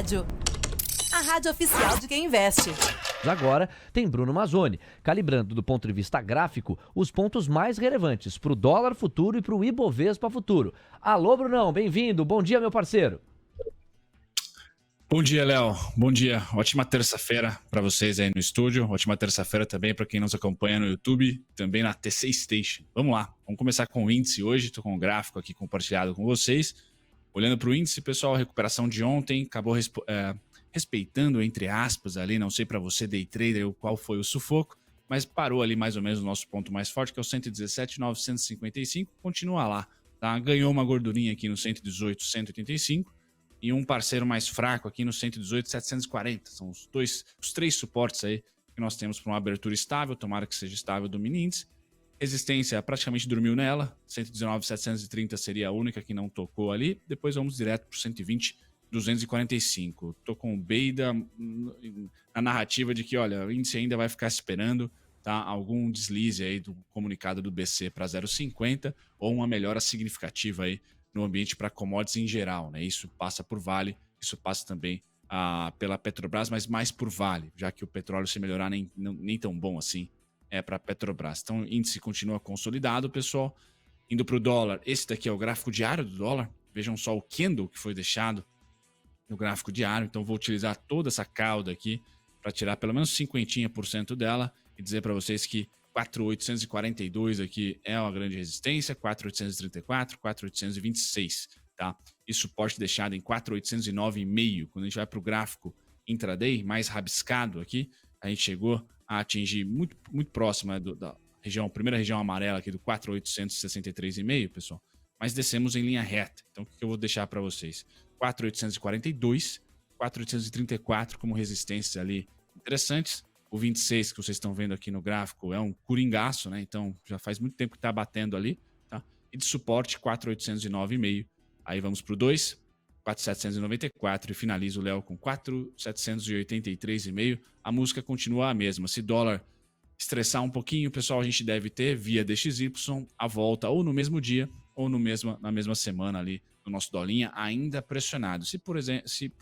Rádio. A rádio oficial de quem investe. Agora tem Bruno Mazzoni, calibrando do ponto de vista gráfico os pontos mais relevantes para o dólar futuro e para o Ibovespa futuro. Alô, Brunão, bem-vindo. Bom dia, meu parceiro. Bom dia, Léo. Bom dia. Ótima terça-feira para vocês aí no estúdio. Ótima terça-feira também para quem nos acompanha no YouTube, também na TC Station. Vamos lá. Vamos começar com o índice hoje. Estou com um gráfico aqui compartilhado com vocês. Olhando para o índice, pessoal, a recuperação de ontem acabou respeitando, entre aspas, ali, não sei para você, day trader, qual foi o sufoco, mas parou ali mais ou menos o nosso ponto mais forte, que é o 117,955, continua lá, tá? Ganhou uma gordurinha aqui no 118,185 e um parceiro mais fraco aqui no 118,740. São os três suportes aí que nós temos para uma abertura estável, tomara que seja estável do mini índice. Resistência praticamente dormiu nela, 119,730 seria a única que não tocou ali, depois vamos direto para o 120,245. Tô com o Beida na narrativa de que, olha, o índice ainda vai ficar esperando, tá, algum deslize aí do comunicado do BC para 0,50 ou uma melhora significativa aí no ambiente para commodities em geral, né? Isso passa por Vale, isso passa também pela Petrobras, mas mais por Vale, já que o petróleo, se melhorar, nem tão bom assim é para a Petrobras. Então o índice continua consolidado, pessoal. Indo para o dólar, esse daqui é o gráfico diário do dólar. Vejam só o candle que foi deixado no gráfico diário, então vou utilizar toda essa cauda aqui para tirar pelo menos 50% dela e dizer para vocês que 4.842 aqui é uma grande resistência, 4.834, 4.826, tá? E suporte deixado em 4.809,5. Quando a gente vai para o gráfico intraday, mais rabiscado aqui, a gente chegou a atingir muito, muito próxima da região, primeira região amarela aqui do 4.863,5, pessoal, mas descemos em linha reta. Então o que eu vou deixar para vocês? 4.842, 4.834 como resistências ali interessantes. O 26 que vocês estão vendo aqui no gráfico é um coringaço, né? Então já faz muito tempo que está batendo ali, tá? E de suporte 4.809,5. Aí vamos para o 2, 4.794 e finaliza o Léo com 4.783,5. A música continua a mesma. Se dólar estressar um pouquinho, pessoal, a gente deve ter via DXY a volta ou no mesmo dia ou na mesma semana ali no nosso dolinha, ainda pressionado. Se por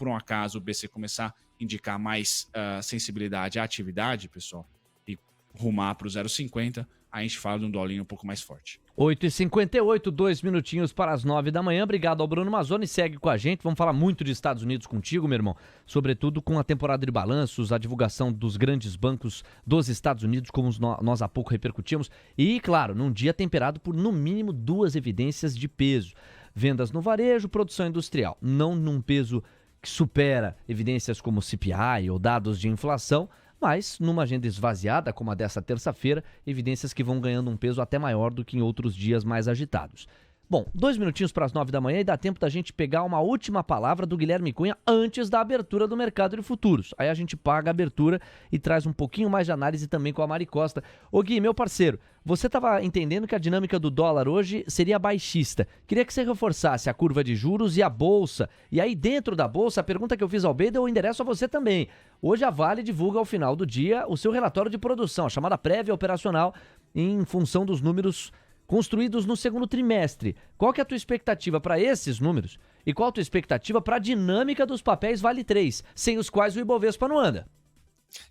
um acaso o BC começar a indicar mais sensibilidade à atividade, pessoal, e rumar para o 0,50, a gente fala de um dolinho um pouco mais forte. 8h58, 2 minutinhos para as 9 da manhã. Obrigado ao Bruno Mazzoni, segue com a gente. Vamos falar muito de Estados Unidos contigo, meu irmão. Sobretudo com a temporada de balanços, a divulgação dos grandes bancos dos Estados Unidos, como nós há pouco repercutimos. E, claro, num dia temperado por, no mínimo, duas evidências de peso. Vendas no varejo, produção industrial. Não num peso que supera evidências como CPI ou dados de inflação, mas numa agenda esvaziada, como a dessa terça-feira, evidências que vão ganhando um peso até maior do que em outros dias mais agitados. Bom, 2 minutinhos para as 9 da manhã e dá tempo da gente pegar uma última palavra do Guilherme Cunha antes da abertura do mercado de futuros. Aí a gente paga a abertura e traz um pouquinho mais de análise também com a Mari Costa. Ô Gui, meu parceiro, você estava entendendo que a dinâmica do dólar hoje seria baixista. Queria que você reforçasse a curva de juros e a Bolsa. E aí dentro da Bolsa, a pergunta que eu fiz ao Beida eu endereço a você também. Hoje a Vale divulga ao final do dia o seu relatório de produção, a chamada prévia operacional, em função dos números construídos no segundo trimestre. Qual que é a tua expectativa para esses números? E qual a tua expectativa para a dinâmica dos papéis Vale 3, sem os quais o Ibovespa não anda?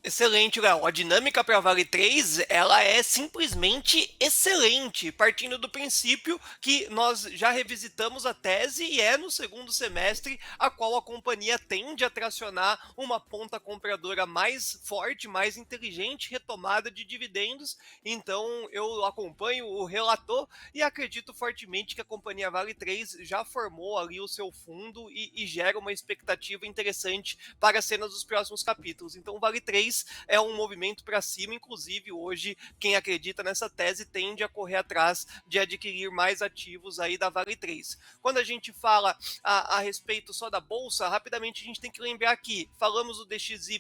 Excelente, Léo. A dinâmica para a Vale 3, ela é simplesmente excelente, partindo do princípio que nós já revisitamos a tese e é no segundo semestre a qual a companhia tende a tracionar uma ponta compradora mais forte, mais inteligente, retomada de dividendos. Então eu acompanho o relator e acredito fortemente que a companhia Vale 3 já formou ali o seu fundo e gera uma expectativa interessante para as cenas dos próximos capítulos. Então o Vale 3 é um movimento para cima, inclusive hoje quem acredita nessa tese tende a correr atrás de adquirir mais ativos aí da Vale 3. Quando a gente fala a respeito só da Bolsa, rapidamente a gente tem que lembrar que falamos do DXY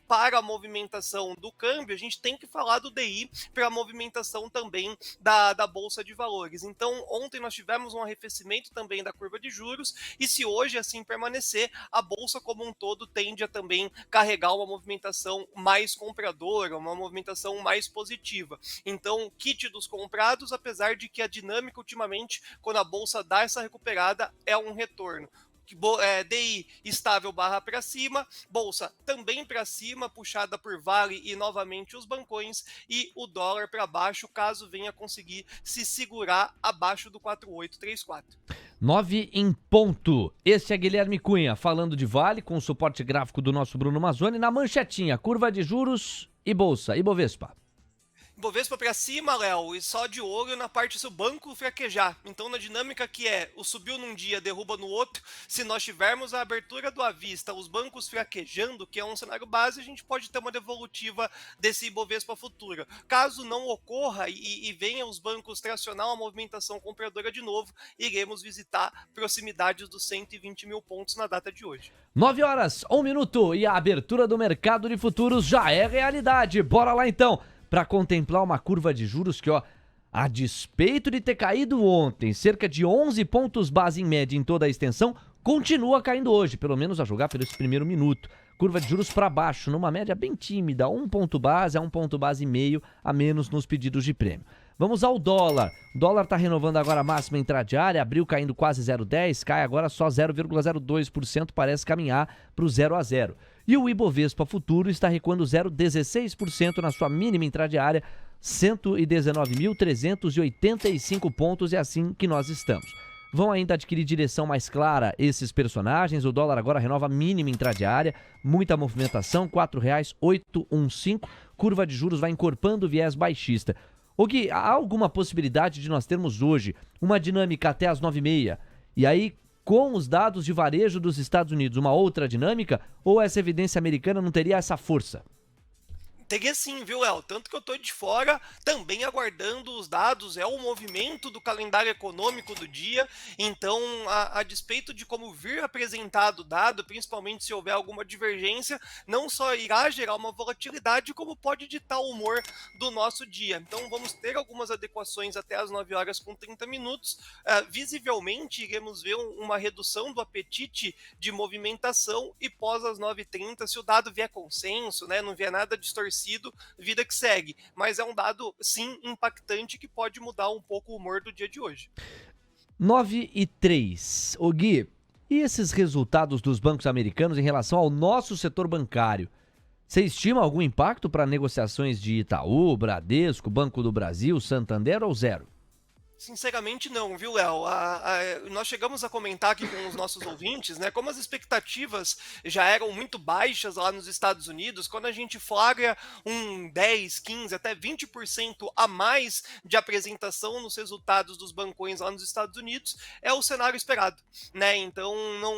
para a movimentação do câmbio, a gente tem que falar do DI para a movimentação também da Bolsa de Valores. Então ontem nós tivemos um arrefecimento também da curva de juros e se hoje assim permanecer, a Bolsa como um todo tende a também carregar uma movimentação mais compradora, uma movimentação mais positiva. Então, kit dos comprados, apesar de que a dinâmica ultimamente, quando a bolsa dá essa recuperada, é um retorno. DI estável barra para cima, Bolsa também para cima, puxada por Vale e novamente os bancões, e o dólar para baixo, caso venha conseguir se segurar abaixo do 4,834. 9 em ponto. Este é Guilherme Cunha, falando de Vale, com o suporte gráfico do nosso Bruno Mazzoni, na manchetinha, curva de juros e Bolsa, Ibovespa. Ibovespa para cima, Léo, e só de olho na parte se o banco fraquejar. Então, na dinâmica que o subiu num dia, derruba no outro, se nós tivermos a abertura do à vista, os bancos fraquejando, que é um cenário base, a gente pode ter uma devolutiva desse Ibovespa futura. Caso não ocorra e venha os bancos tracionar uma movimentação compradora de novo, iremos visitar proximidades dos 120 mil pontos na data de hoje. 9 horas, 1 minuto, e a abertura do mercado de futuros já é realidade. Bora lá então, para contemplar uma curva de juros que, a despeito de ter caído ontem, cerca de 11 pontos base em média em toda a extensão, continua caindo hoje, pelo menos a julgar pelo esse primeiro minuto. Curva de juros para baixo, numa média bem tímida, 1 ponto base a 1 ponto base e meio a menos nos pedidos de prêmio. Vamos ao dólar. O dólar está renovando agora a máxima intradiária, abriu caindo quase 0,10, cai agora só 0,02%, parece caminhar para o 0 a 0. E o Ibovespa futuro está recuando 0,16% na sua mínima intradiária, 119.385 pontos, é assim que nós estamos. Vão ainda adquirir direção mais clara esses personagens. O dólar agora renova a mínima intradiária, muita movimentação, R$ 4,815. Curva de juros vai encorpando o viés baixista. O Gui, há alguma possibilidade de nós termos hoje uma dinâmica até as 9h30? E aí, com os dados de varejo dos Estados Unidos, uma outra dinâmica? Ou essa evidência americana não teria essa força? Teria sim, viu, El? Tanto que eu tô de fora, também aguardando os dados, é o movimento do calendário econômico do dia, então, a despeito de como vir apresentado o dado, principalmente se houver alguma divergência, não só irá gerar uma volatilidade, como pode ditar o humor do nosso dia. Então, vamos ter algumas adequações até as 9 horas com 30 minutos, visivelmente iremos ver uma redução do apetite de movimentação, e pós as 9h30, se o dado vier consenso, né, não vier nada distorcido, vida que segue, mas é um dado sim impactante que pode mudar um pouco o humor do dia de hoje. 9h03. Ô Gui, e esses resultados dos bancos americanos em relação ao nosso setor bancário? Você estima algum impacto para negociações de Itaú, Bradesco, Banco do Brasil, Santander ou zero? Sinceramente não, viu, Léo? Nós chegamos a comentar aqui com os nossos ouvintes, né, como as expectativas já eram muito baixas lá nos Estados Unidos, quando a gente flagra um 10, 15, até 20% a mais de apresentação nos resultados dos bancões lá nos Estados Unidos, é o cenário esperado, né? Então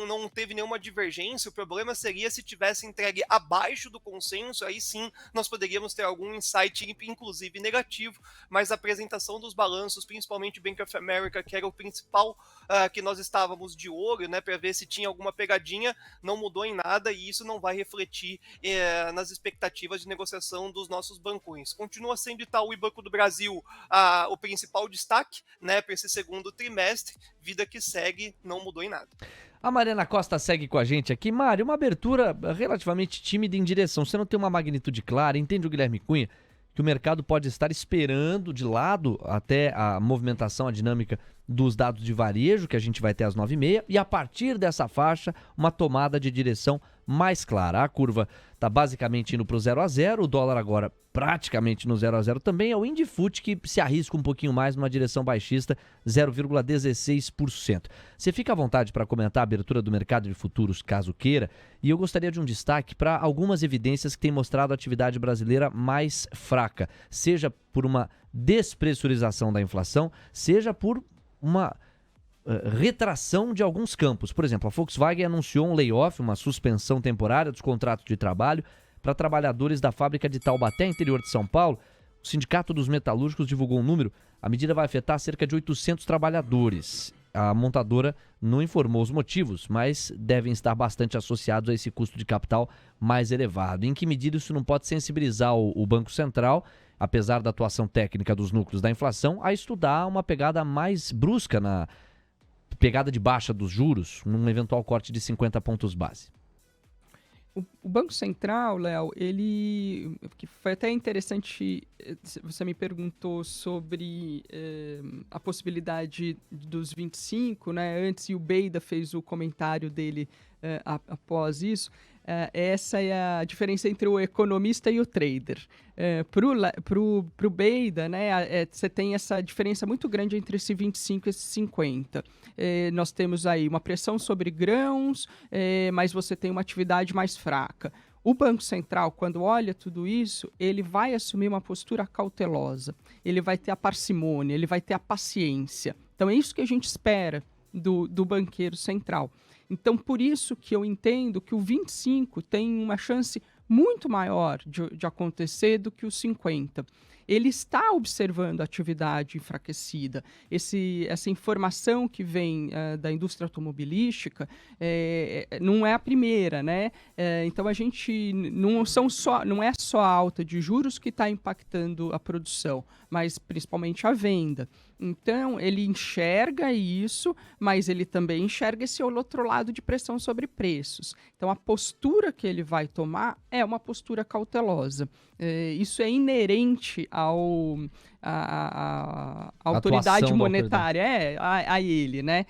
não teve nenhuma divergência. O problema seria se tivesse entregue abaixo do consenso, aí sim nós poderíamos ter algum insight, inclusive negativo, mas a apresentação dos balanços, principalmente Bank of America, que era o principal que nós estávamos de olho, né, para ver se tinha alguma pegadinha, não mudou em nada, e isso não vai refletir nas expectativas de negociação dos nossos bancões. Continua sendo Itaú e Banco do Brasil o principal destaque, né, para esse segundo trimestre. Vida que segue, não mudou em nada. A Mariana Costa segue com a gente aqui. Mário, uma abertura relativamente tímida em direção. Você não tem uma magnitude clara, entende o Guilherme Cunha? Que o mercado pode estar esperando de lado até a movimentação, a dinâmica dos dados de varejo, que a gente vai ter às 9h30, e a partir dessa faixa, uma tomada de direção mais clara. A curva está basicamente indo para o 0 a 0, o dólar agora praticamente no 0 a 0 também. É o Indifut que se arrisca um pouquinho mais numa direção baixista, 0,16%. Você fica à vontade para comentar a abertura do mercado de futuros, caso queira, e eu gostaria de um destaque para algumas evidências que têm mostrado a atividade brasileira mais fraca, seja por uma despressurização da inflação, seja por uma retração de alguns campos. Por exemplo, a Volkswagen anunciou um layoff, uma suspensão temporária dos contratos de trabalho para trabalhadores da fábrica de Taubaté, interior de São Paulo. O Sindicato dos Metalúrgicos divulgou um número. A medida vai afetar cerca de 800 trabalhadores. A montadora não informou os motivos, mas devem estar bastante associados a esse custo de capital mais elevado. Em que medida isso não pode sensibilizar o Banco Central, apesar da atuação técnica dos núcleos da inflação, a estudar uma pegada mais brusca na pegada de baixa dos juros, num eventual corte de 50 pontos base? O Banco Central, Léo, ele... que foi até interessante, você me perguntou sobre a possibilidade dos 25, né? Antes, e o Beida fez o comentário dele após isso. Essa é a diferença entre o economista e o trader. Pro Beida, né, você tem essa diferença muito grande entre esse 25 e esse 50. Nós temos aí uma pressão sobre grãos, mas você tem uma atividade mais fraca. O Banco Central, quando olha tudo isso, ele vai assumir uma postura cautelosa, ele vai ter a parcimônia, ele vai ter a paciência. Então é isso que a gente espera do banqueiro central. Então, por isso que eu entendo que o 25 tem uma chance muito maior de acontecer do que o 50. Ele está observando a atividade enfraquecida. Essa informação que vem da indústria automobilística não é a primeira, né? Então, a gente não é só a alta de juros que está impactando a produção, mas principalmente a venda. Então, ele enxerga isso, mas ele também enxerga esse outro lado de pressão sobre preços. Então, a postura que ele vai tomar é uma postura cautelosa. Isso é inerente à autoridade monetária, a ele, né?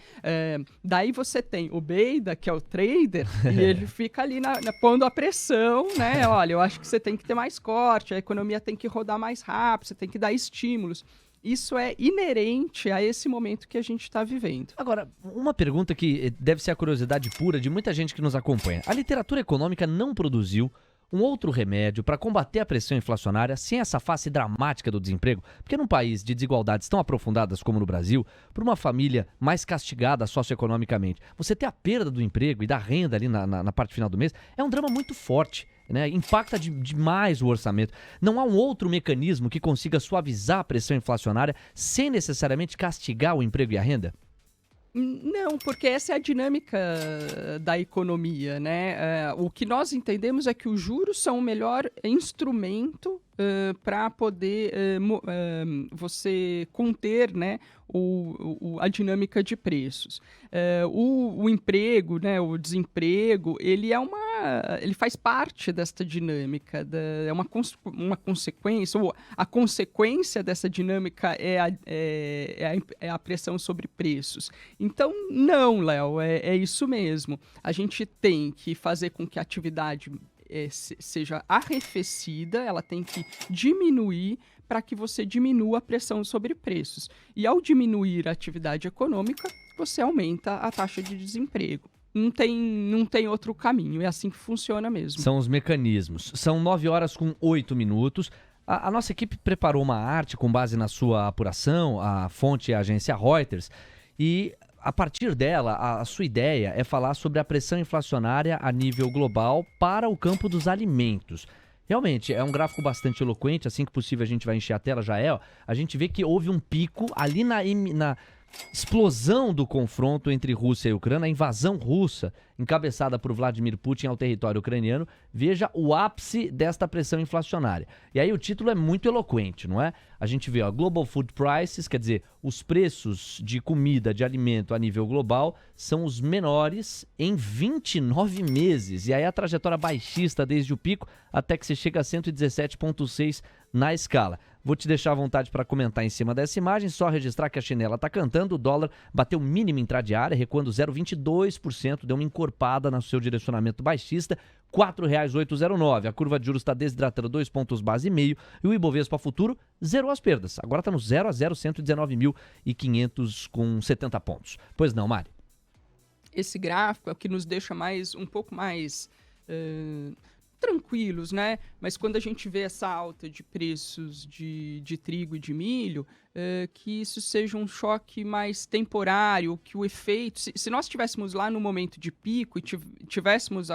Daí você tem o Beida, que é o trader, e ele fica ali pondo a pressão, né? Olha, eu acho que você tem que ter mais corte, a economia tem que rodar mais rápido, você tem que dar estímulos. Isso é inerente a esse momento que a gente está vivendo. Agora, uma pergunta que deve ser a curiosidade pura de muita gente que nos acompanha. A literatura econômica não produziu um outro remédio para combater a pressão inflacionária sem essa face dramática do desemprego? Porque num país de desigualdades tão aprofundadas como no Brasil, para uma família mais castigada socioeconomicamente, você ter a perda do emprego e da renda ali na parte final do mês é um drama muito forte. Né? Impacta demais o orçamento. Não há um outro mecanismo que consiga suavizar a pressão inflacionária sem necessariamente castigar o emprego e a renda? Não, porque essa é a dinâmica da economia, né? O que nós entendemos é que os juros são o melhor instrumento para poder você conter, né, a dinâmica de preços. O emprego, né, o desemprego, ele faz parte desta dinâmica, é uma consequência, ou a consequência dessa dinâmica é a pressão sobre preços. Então, não, Léo, é isso mesmo. A gente tem que fazer com que a atividade seja arrefecida, ela tem que diminuir para que você diminua a pressão sobre preços. E ao diminuir a atividade econômica, você aumenta a taxa de desemprego. Não tem outro caminho, é assim que funciona mesmo. São os mecanismos. São 9h08. A nossa equipe preparou uma arte com base na sua apuração, a fonte é a agência Reuters, e a partir dela, a sua ideia é falar sobre a pressão inflacionária a nível global para o campo dos alimentos. Realmente, é um gráfico bastante eloquente, assim que possível a gente vai encher a tela, a gente vê que houve um pico ali na explosão do confronto entre Rússia e Ucrânia, a invasão russa, encabeçada por Vladimir Putin ao território ucraniano, veja o ápice desta pressão inflacionária. E aí o título é muito eloquente, não é? A gente vê, Global Food Prices, quer dizer, os preços de comida, de alimento a nível global são os menores em 29 meses. E aí a trajetória baixista desde o pico até que se chega a 117,6 na escala. Vou te deixar à vontade para comentar em cima dessa imagem, só registrar que a chinela está cantando, o dólar bateu mínimo intradiária, recuando 0,22%, deu uma encorpada no seu direcionamento baixista, R$ 4,809. A curva de juros está desidratando 2 pontos base e meio e o Ibovespa futuro zerou as perdas. Agora está no 0 a 0, 119.500 com 70 pontos. Pois não, Mari? Esse gráfico é o que nos deixa um pouco mais tranquilos, né? Mas quando a gente vê essa alta de preços de trigo e de milho, que isso seja um choque mais temporário, que o efeito... Se nós estivéssemos lá no momento de pico e tivéssemos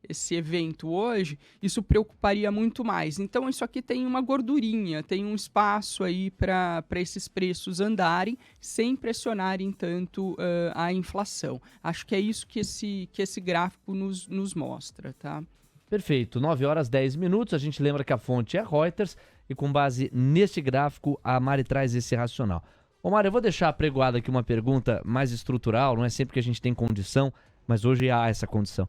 esse evento hoje, isso preocuparia muito mais. Então, isso aqui tem uma gordurinha, tem um espaço aí para esses preços andarem sem pressionarem tanto a inflação. Acho que é isso que esse gráfico nos mostra, tá? Perfeito. 9h10. A gente lembra que a fonte é Reuters e com base neste gráfico a Mari traz esse racional. Ô Mari, eu vou deixar apregoada aqui uma pergunta mais estrutural, não é sempre que a gente tem condição, mas hoje há essa condição.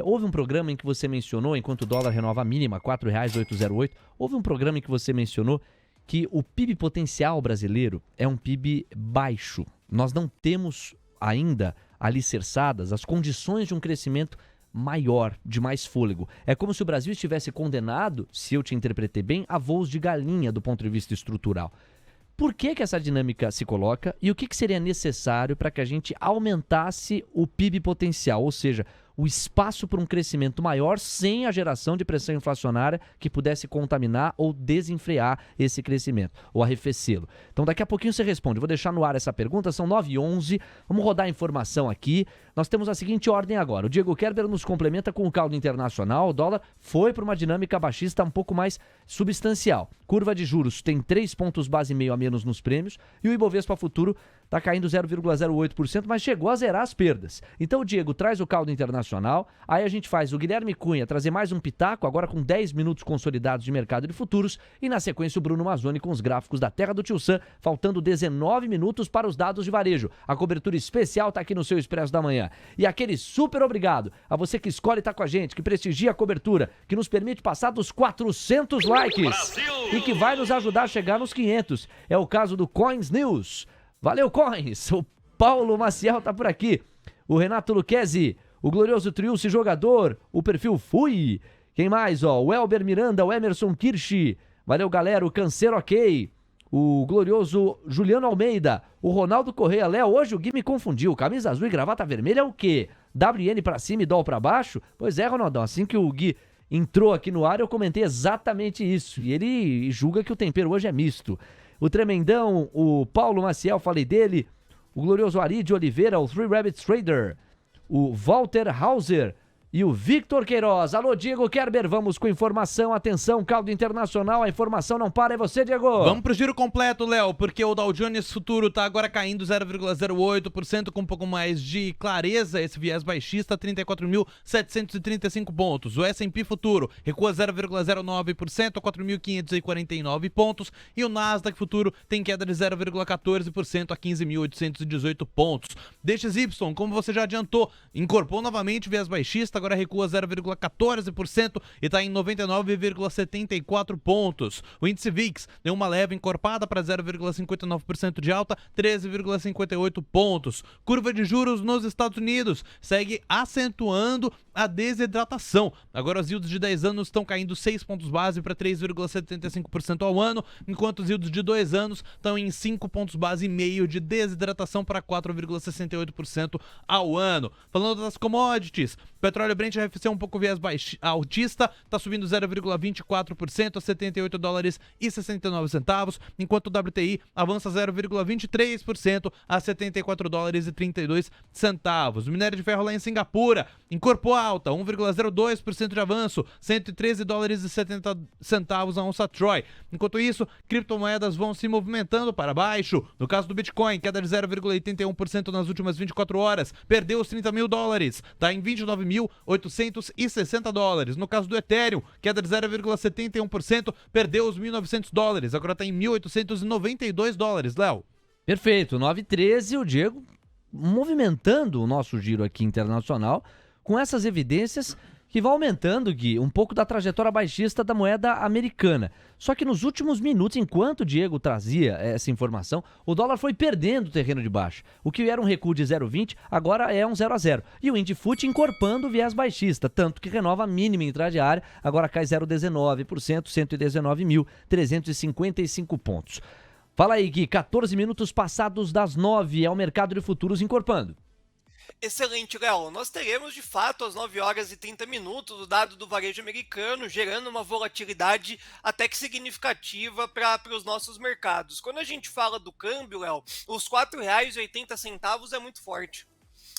Houve um programa em que você mencionou, enquanto o dólar renova a mínima, R$ 4,808, houve um programa em que você mencionou que o PIB potencial brasileiro é um PIB baixo. Nós não temos ainda alicerçadas as condições de um crescimento maior, de mais fôlego. É como se o Brasil estivesse condenado, se eu te interpretei bem, a voos de galinha do ponto de vista estrutural. Por que essa dinâmica se coloca e o que seria necessário para que a gente aumentasse o PIB potencial, ou seja, o espaço para um crescimento maior sem a geração de pressão inflacionária que pudesse contaminar ou desenfrear esse crescimento, ou arrefecê-lo. Então daqui a pouquinho você responde. Vou deixar no ar essa pergunta, são 9h11, vamos rodar a informação aqui. Nós temos a seguinte ordem agora. O Diego Kerber nos complementa com o caldo internacional. O dólar foi para uma dinâmica baixista um pouco mais substancial. Curva de juros tem 3 pontos base e meio a menos nos prêmios e o Ibovespa Futuro está caindo 0,08%, mas chegou a zerar as perdas. Então o Diego traz o caldo internacional, aí a gente faz o Guilherme Cunha trazer mais um pitaco, agora com 10 minutos consolidados de mercado de futuros, e na sequência o Bruno Mazzoni com os gráficos da terra do Tio Sam, faltando 19 minutos para os dados de varejo. A cobertura especial está aqui no seu Expresso da Manhã. E aquele super obrigado a você que escolhe estar com a gente, que prestigia a cobertura, que nos permite passar dos 400 likes Brasil! E que vai nos ajudar a chegar nos 500. É o caso do Coins News. Valeu, Coins! O Paulo Maciel tá por aqui. O Renato Luquezzi, o glorioso Triunce Jogador, o perfil Fui. Quem mais, ó? O Elber Miranda, o Emerson Kirsch. Valeu, galera. O Canseiro Ok. O glorioso Juliano Almeida. O Ronaldo Correia. Léo, hoje o Gui me confundiu. Camisa azul e gravata vermelha é o quê? WN pra cima e dólar pra baixo? Pois é, Ronaldão. Assim que o Gui entrou aqui no ar, eu comentei exatamente isso. E ele julga que o tempero hoje é misto. O Tremendão, o Paulo Maciel, falei dele. O glorioso Ari de Oliveira, o Three Rabbits Trader. O Walter Hauser e o Victor Queiroz. Alô, Diego Kerber, vamos com informação. Atenção, caldo internacional, a informação não para. É você, Diego. Vamos pro giro completo, Léo, porque o Dow Jones Futuro tá agora caindo 0,08%, com um pouco mais de clareza, esse viés baixista, 34.735 pontos. O S&P Futuro recua 0,09% a 4.549 pontos. E o Nasdaq Futuro tem queda de 0,14% a 15.818 pontos. DXY, como você já adiantou, incorporou novamente o viés baixista, agora recua 0,14% e está em 99,74 pontos. O índice VIX deu uma leve encorpada para 0,59% de alta, 13,58 pontos. Curva de juros nos Estados Unidos segue acentuando a desidratação. Agora os yields de 10 anos estão caindo 6 pontos base para 3,75% ao ano, enquanto os yields de 2 anos estão em 5 pontos base e meio de desidratação para 4,68% ao ano. Falando das commodities, petróleo Brent arrefeceu um pouco o viés altista, está subindo 0,24% a 78 dólares e 69 centavos, enquanto o WTI avança 0,23% a 74 dólares e 32 centavos. O minério de ferro lá em Singapura incorporou alta, 1,02% de avanço, 113 dólares e 70 centavos a onça Troy. Enquanto isso, criptomoedas vão se movimentando para baixo. No caso do Bitcoin, queda de 0,81% nas últimas 24 horas, perdeu os 30 mil dólares, está em 29.860 dólares. No caso do Ethereum, queda de 0,71%, perdeu os 1.900 dólares, agora está em 1.892 dólares, Léo. Perfeito, 9h13, o Diego movimentando o nosso giro aqui internacional com essas evidências que vão aumentando, Gui, um pouco da trajetória baixista da moeda americana. Só que nos últimos minutos, enquanto o Diego trazia essa informação, o dólar foi perdendo o terreno de baixo. O que era um recuo de 0,20, agora é um 0,0. E o Indifut incorporando o viés baixista, tanto que renova a mínima intradiária, agora cai 0,19%, 119.355 pontos. Fala aí, Gui, 14 minutos passados das 9, é o mercado de futuros incorporando. Excelente, Léo. Nós teremos, de fato, às 9h30, o dado do varejo americano, gerando uma volatilidade até que significativa para os nossos mercados. Quando a gente fala do câmbio, Léo, os R$ 4,80 é muito forte.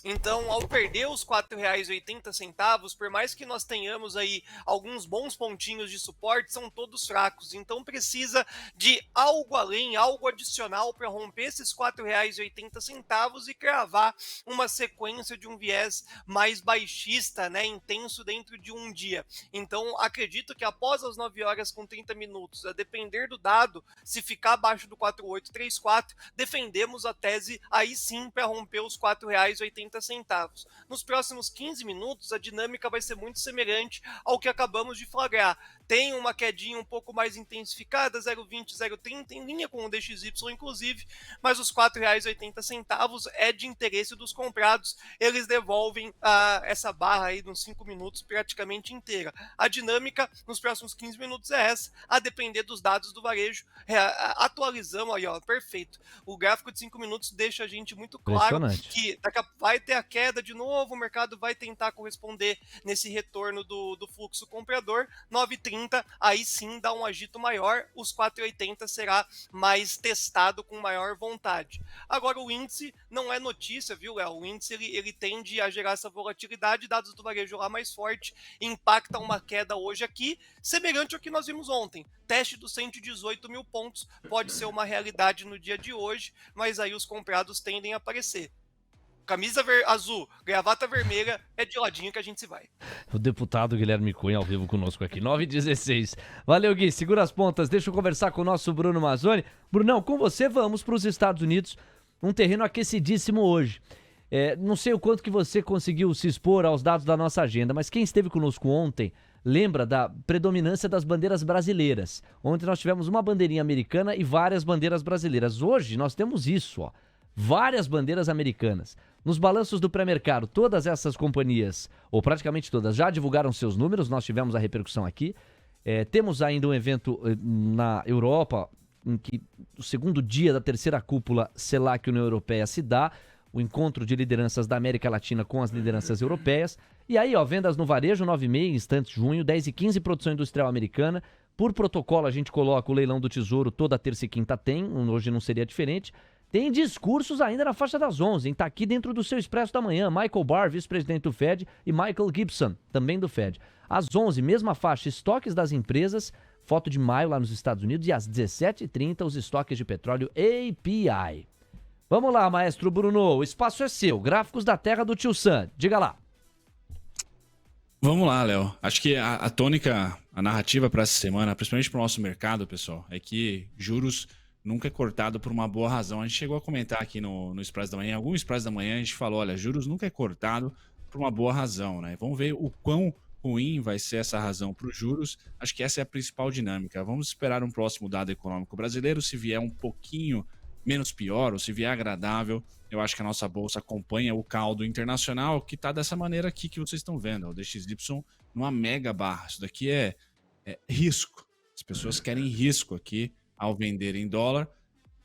Então, ao perder os R$ 4,80, por mais que nós tenhamos aí alguns bons pontinhos de suporte, são todos fracos. Então, precisa de algo além, algo adicional para romper esses R$ 4,80 e cravar uma sequência de um viés mais baixista, né, intenso dentro de um dia. Então, acredito que após as 9h30, a depender do dado, se ficar abaixo do 4,834, defendemos a tese aí sim para romper os R$ 4,80 centavos. Nos próximos 15 minutos, a dinâmica vai ser muito semelhante ao que acabamos de flagrar. Tem uma quedinha um pouco mais intensificada, 0,20, 0,30, em linha com o DXY, inclusive, mas os R$ 4,80 é de interesse dos comprados. Eles devolvem essa barra aí nos 5 minutos praticamente inteira. A dinâmica nos próximos 15 minutos é essa, a depender dos dados do varejo. Atualizamos aí, ó, perfeito. O gráfico de 5 minutos deixa a gente muito claro que vai ter a queda de novo, o mercado vai tentar corresponder nesse retorno do fluxo comprador. 9,30, aí sim dá um agito maior, os 4,80 será mais testado com maior vontade. Agora o índice não é notícia, viu, Léo? O índice ele tende a gerar essa volatilidade, dados do varejo lá mais forte, impacta uma queda hoje aqui, semelhante ao que nós vimos ontem. Teste dos 118 mil pontos pode ser uma realidade no dia de hoje, mas aí os comprados tendem a aparecer. Camisa azul, gravata vermelha, é de ladinho que a gente se vai. O deputado Guilherme Cunha ao vivo conosco aqui, 9h16. Valeu, Gui, segura as pontas, deixa eu conversar com o nosso Bruno Mazzoni. Brunão, com você vamos para os Estados Unidos, um terreno aquecidíssimo hoje. Não sei o quanto que você conseguiu se expor aos dados da nossa agenda, mas quem esteve conosco ontem lembra da predominância das bandeiras brasileiras. Ontem nós tivemos uma bandeirinha americana e várias bandeiras brasileiras. Hoje nós temos isso, ó, várias bandeiras americanas. Nos balanços do pré-mercado, todas essas companhias, ou praticamente todas, já divulgaram seus números, nós tivemos a repercussão aqui. Temos ainda um evento na Europa, em que o segundo dia da terceira cúpula CELAC União Europeia se dá, o encontro de lideranças da América Latina com as lideranças europeias. E aí, ó, vendas no varejo, 9,5, instantes junho, 10,15, produção industrial americana. Por protocolo, a gente coloca o leilão do Tesouro toda terça e quinta tem, hoje não seria diferente. Tem discursos ainda na faixa das 11, hein? Tá aqui dentro do seu Expresso da Manhã. Michael Barr, vice-presidente do Fed, e Michael Gibson, também do Fed. Às 11, mesma faixa, estoques das empresas, foto de maio lá nos Estados Unidos, e às 17h30, os estoques de petróleo API. Vamos lá, maestro Bruno, o espaço é seu. Gráficos da terra do Tio Sam, diga lá. Vamos lá, Léo. Acho que a tônica, a narrativa para essa semana, principalmente para o nosso mercado, pessoal, é que juros nunca é cortado por uma boa razão. A gente chegou a comentar aqui no Expresso da Manhã, em algum Expresso da Manhã a gente falou, olha, juros nunca é cortado por uma boa razão, né? Vamos ver o quão ruim vai ser essa razão para os juros. Acho que essa é a principal dinâmica. Vamos esperar um próximo dado econômico brasileiro, se vier um pouquinho menos pior, ou se vier agradável, eu acho que a nossa bolsa acompanha o caldo internacional, que está dessa maneira aqui que vocês estão vendo, o DXY numa mega barra. Isso daqui é risco. As pessoas querem risco aqui ao vender em dólar,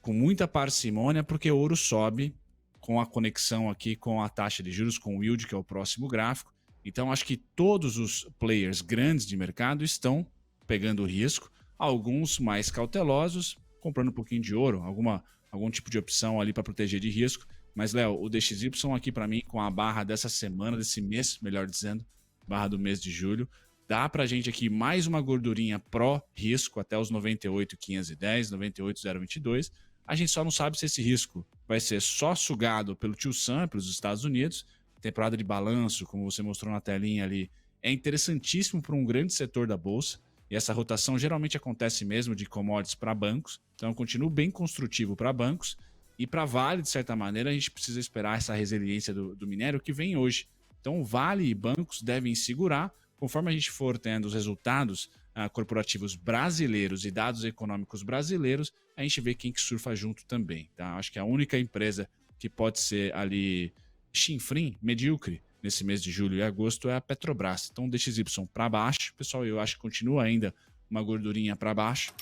com muita parcimônia, porque o ouro sobe com a conexão aqui com a taxa de juros, com o yield, que é o próximo gráfico. Então, acho que todos os players grandes de mercado estão pegando risco, alguns mais cautelosos, comprando um pouquinho de ouro, algum tipo de opção ali para proteger de risco. Mas, Léo, o DXY aqui para mim, com a barra dessa semana, desse mês, melhor dizendo, barra do mês de julho, dá para a gente aqui mais uma gordurinha pró-risco até os 98,510, 98,022. A gente só não sabe se esse risco vai ser só sugado pelo Tio Sam, pelos Estados Unidos. Temporada de balanço, como você mostrou na telinha ali, é interessantíssimo para um grande setor da bolsa. E essa rotação geralmente acontece mesmo de commodities para bancos. Então, eu continuo bem construtivo para bancos. E para Vale, de certa maneira, a gente precisa esperar essa resiliência do minério que vem hoje. Então, Vale e bancos devem segurar. Conforme a gente for tendo os resultados corporativos brasileiros e dados econômicos brasileiros, a gente vê quem que surfa junto também. Tá? Acho que a única empresa que pode ser ali chinfrim, medíocre, nesse mês de julho e agosto é a Petrobras. Então, DXY para baixo. Pessoal, eu acho que continua ainda uma gordurinha para baixo.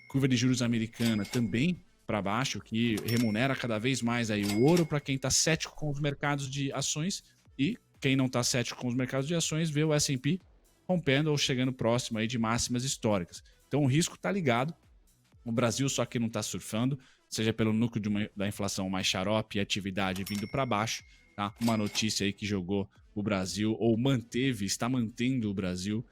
Curva de juros americana também para baixo, que remunera cada vez mais aí o ouro para quem está cético com os mercados de ações, e quem não está cético com os mercados de ações vê o S&P rompendo ou chegando próximo aí de máximas históricas. Então o risco está ligado. O Brasil só que não está surfando, seja pelo núcleo da inflação mais xarope e atividade vindo para baixo. Tá? Uma notícia aí que jogou o Brasil, ou está mantendo o Brasil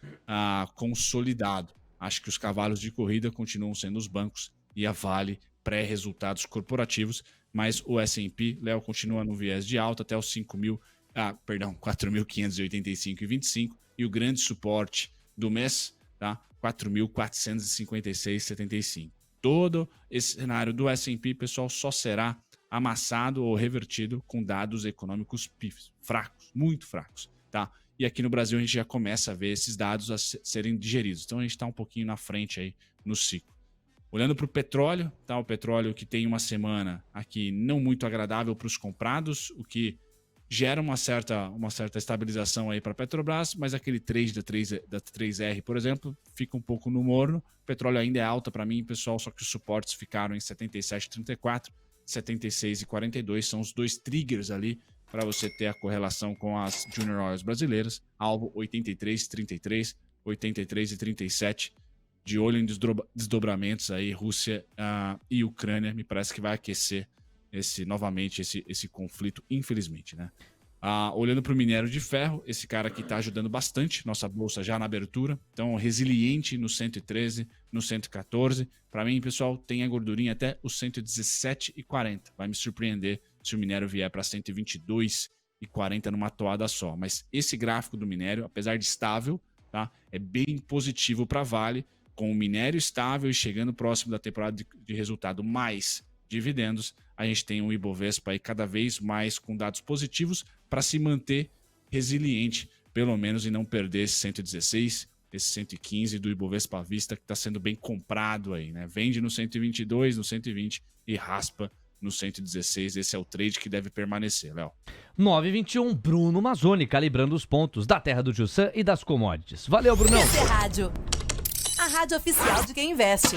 consolidado. Acho que os cavalos de corrida continuam sendo os bancos e a Vale pré-resultados corporativos, mas o S&P, Léo, continua no viés de alta até os 4.585,25 e o grande suporte do mês, tá? 4.456,75. Todo esse cenário do S&P, pessoal, só será amassado ou revertido com dados econômicos pífios, fracos, muito fracos, tá? E aqui no Brasil a gente já começa a ver esses dados a serem digeridos. Então a gente está um pouquinho na frente aí no ciclo. Olhando para o petróleo, tá? O petróleo que tem uma semana aqui não muito agradável para os comprados, o que gera uma certa estabilização aí para a Petrobras, mas aquele trade da 3R, por exemplo, fica um pouco no morno. O petróleo ainda é alta para mim, pessoal, só que os suportes ficaram em 77,34, 76,42, são os dois triggers ali para você ter a correlação com as Junior Oils brasileiras. Alvo 83,33, 83,37. De olho em desdobramentos aí, Rússia e Ucrânia, me parece que vai aquecer novamente esse conflito, infelizmente, né? Olhando para o minério de ferro, esse cara aqui está ajudando bastante, nossa bolsa já na abertura, então resiliente no 113, no 114. Para mim, pessoal, tem a gordurinha até os 117,40. Vai me surpreender se o minério vier para 122,40 numa toada só. Mas esse gráfico do minério, apesar de estável, tá, é bem positivo para Vale, com o minério estável e chegando próximo da temporada de resultado mais dividendos, a gente tem um Ibovespa aí cada vez mais com dados positivos para se manter resiliente, pelo menos, e não perder esse 116, esse 115 do Ibovespa à vista, que está sendo bem comprado aí, né? Vende no 122, no 120 e raspa no 116. Esse é o trade que deve permanecer, Léo. 9h21, Bruno Mazzoni, calibrando os pontos da terra do Jussan e das commodities. Valeu, Brunão! BC Rádio, a rádio oficial de quem investe.